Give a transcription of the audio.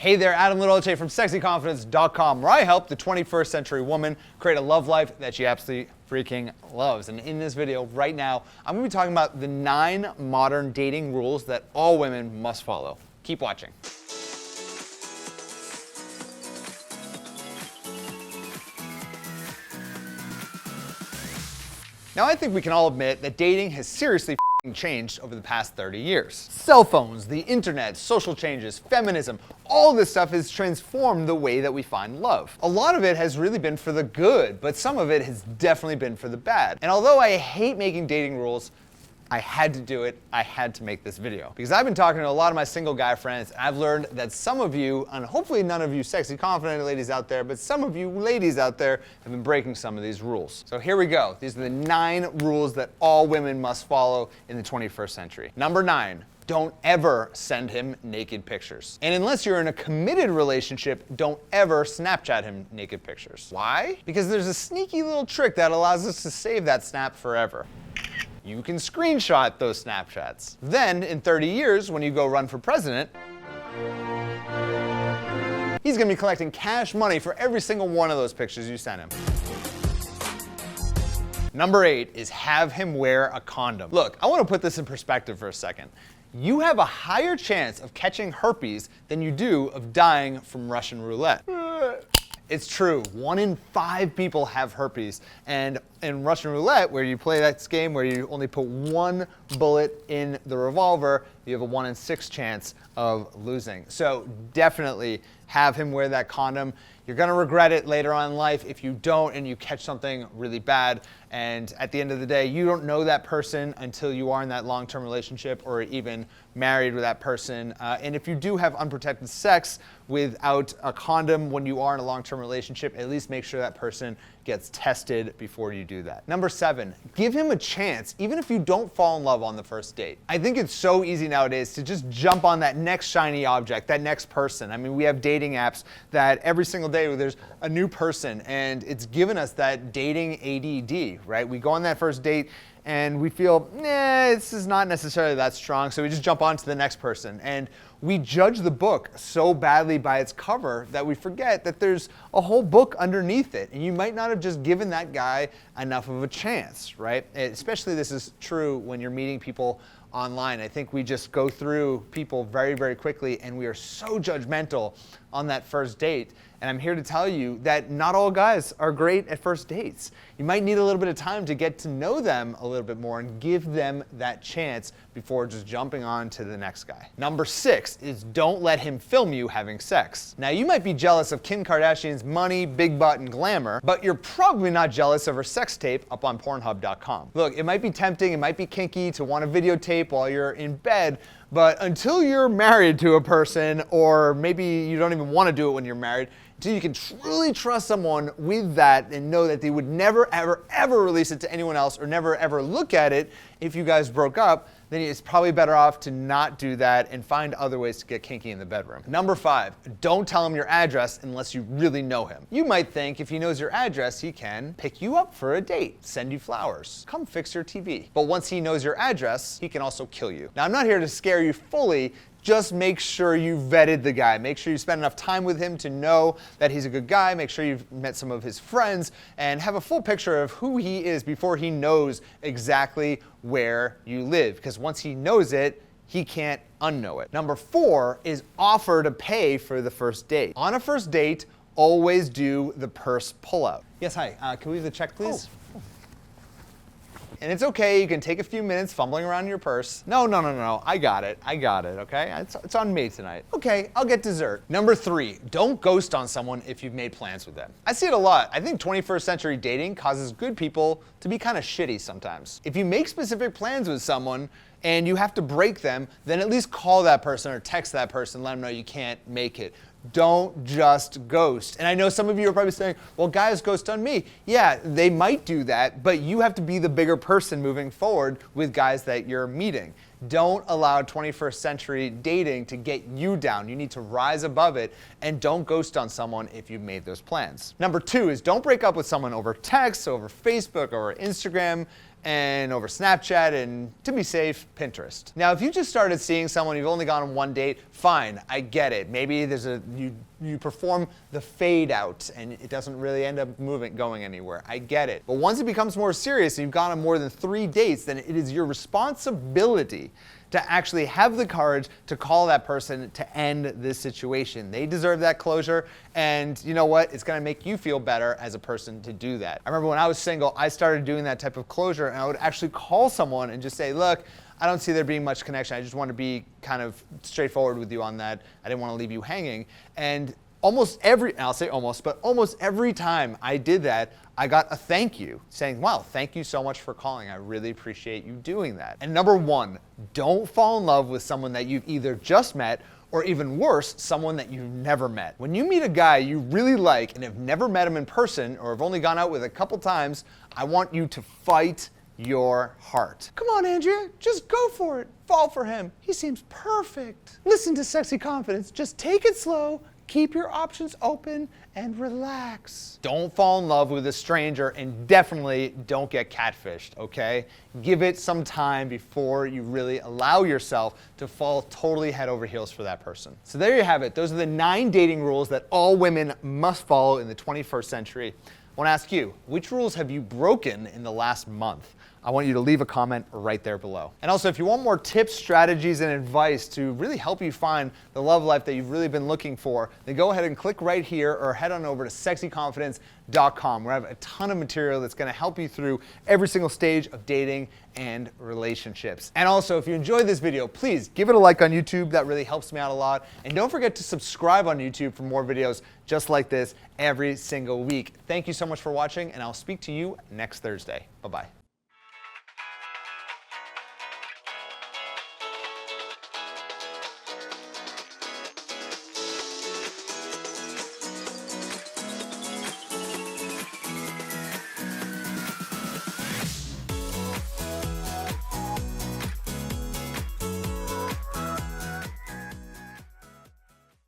Hey there, Adam Little from sexyconfidence.com, where I help the 21st century woman create a love life that she absolutely freaking loves. And in this video right now, I'm going to be talking about the 9 modern dating rules that all women must follow. Keep watching. Now, I think we can all admit that dating has seriously changed over the past 30 years. Cell phones, the internet, social changes, feminism, all this stuff has transformed the way that we find love. A lot of it has really been for the good, but some of it has definitely been for the bad. And although I hate making dating rules, I had to do it. I had to make this video because I've been talking to a lot of my single guy friends, and I've learned that some of you, and hopefully none of you sexy confident ladies out there, but some of you ladies out there have been breaking some of these rules. So here we go. These are the 9 rules that all women must follow in the 21st century. Number 9. Don't ever send him naked pictures. And unless you're in a committed relationship, don't ever Snapchat him naked pictures. Why? Because there's a sneaky little trick that allows us to save that snap forever. You can screenshot those Snapchats. Then, in 30 years, when you go run for president, he's gonna be collecting cash money for every single one of those pictures you sent him. Number 8 is have him wear a condom. Look, I wanna put this in perspective for a second. You have a higher chance of catching herpes than you do of dying from Russian roulette. It's true, 1 in 5 people have herpes, and in Russian roulette, where you play that game where you only put 1 bullet in the revolver, you have a 1 in 6 chance of losing. So definitely have him wear that condom. You're gonna regret it later on in life if you don't and you catch something really bad. And at the end of the day, you don't know that person until you are in that long-term relationship or even married with that person. And if you do have unprotected sex without a condom when you are in a long-term relationship, at least make sure that person gets tested before you do that. Number 7, give him a chance, even if you don't fall in love on the first date. I think it's so easy nowadays to just jump on that next shiny object, that next person. I mean, we have dating apps that every single day there's a new person, and it's given us that dating ADD, right? We go on that first date and we feel, this is not necessarily that strong, so we just jump on to the next person. And we judge the book so badly by its cover that we forget that there's a whole book underneath it. And you might not have just given that guy enough of a chance, right? Especially this is true when you're meeting people online. I think we just go through people very, very quickly, and we are so judgmental on that first date. And I'm here to tell you that not all guys are great at first dates. You might need a little bit of time to get to know them a little bit more and give them that chance before just jumping on to the next guy. Number 6 is don't let him film you having sex. Now, you might be jealous of Kim Kardashian's money, big butt, and glamour, but you're probably not jealous of her sex tape up on Pornhub.com. Look, it might be tempting, it might be kinky to want to videotape while you're in bed, but until you're married to a person, or maybe you don't even want to do it when you're married, until you can truly trust someone with that and know that they would never, ever, ever release it to anyone else or never, ever look at it if you guys broke up, then it's probably better off to not do that and find other ways to get kinky in the bedroom. Number 5, don't tell him your address unless you really know him. You might think if he knows your address, he can pick you up for a date, send you flowers, come fix your TV. But once he knows your address, he can also kill you. Now, I'm not here to scare you fully. Just make sure you vetted the guy. Make sure you spend enough time with him to know that he's a good guy. Make sure you've met some of his friends and have a full picture of who he is before he knows exactly where you live. Because once he knows it, he can't unknow it. Number 4 is offer to pay for the first date. On a first date, always do the purse pullout. Yes, hi. Can we leave the check, please? Oh. And it's okay, you can take a few minutes fumbling around in your purse. No, I got it, okay? It's on me tonight. Okay, I'll get dessert. Number 3, don't ghost on someone if you've made plans with them. I see it a lot. I think 21st century dating causes good people to be kind of shitty sometimes. If you make specific plans with someone and you have to break them, then at least call that person or text that person, let them know you can't make it. Don't just ghost. And I know some of you are probably saying, well, guys ghost on me. Yeah, they might do that, but you have to be the bigger person moving forward with guys that you're meeting. Don't allow 21st century dating to get you down. You need to rise above it, and don't ghost on someone if you've made those plans. Number 2 is don't break up with someone over text, over Facebook, or Instagram. and over Snapchat, and to be safe, Pinterest. Now, if you just started seeing someone, you've only gone on one date, fine, I get it. Maybe there's you perform the fade out and it doesn't really end up going anywhere. I get it. But once it becomes more serious and you've gone on more than 3 dates, then it is your responsibility to actually have the courage to call that person to end this situation. They deserve that closure, and you know what? It's gonna make you feel better as a person to do that. I remember when I was single, I started doing that type of closure, and I would actually call someone and just say, look, I don't see there being much connection. I just want to be kind of straightforward with you on that. I didn't want to leave you hanging. And almost every time I did that, I got a thank you saying, wow, thank you so much for calling. I really appreciate you doing that. And number one, don't fall in love with someone that you've either just met or even worse, someone that you've never met. When you meet a guy you really like and have never met him in person or have only gone out with a couple times, I want you to fight your heart. Come on, Andrea, just go for it. Fall for him. He seems perfect. Listen to Sexy Confidence. Just take it slow. Keep your options open and relax. Don't fall in love with a stranger, and definitely don't get catfished, okay? Give it some time before you really allow yourself to fall totally head over heels for that person. So there you have it. Those are the 9 dating rules that all women must follow in the 21st century. I want to ask you, which rules have you broken in the last month? I want you to leave a comment right there below. And also, if you want more tips, strategies, and advice to really help you find the love life that you've really been looking for, then go ahead and click right here or head on over to sexyconfidence.com, where I have a ton of material that's gonna help you through every single stage of dating and relationships. And also, if you enjoyed this video, please give it a like on YouTube. That really helps me out a lot. And don't forget to subscribe on YouTube for more videos just like this every single week. Thank you so much for watching, and I'll speak to you next Thursday. Bye-bye.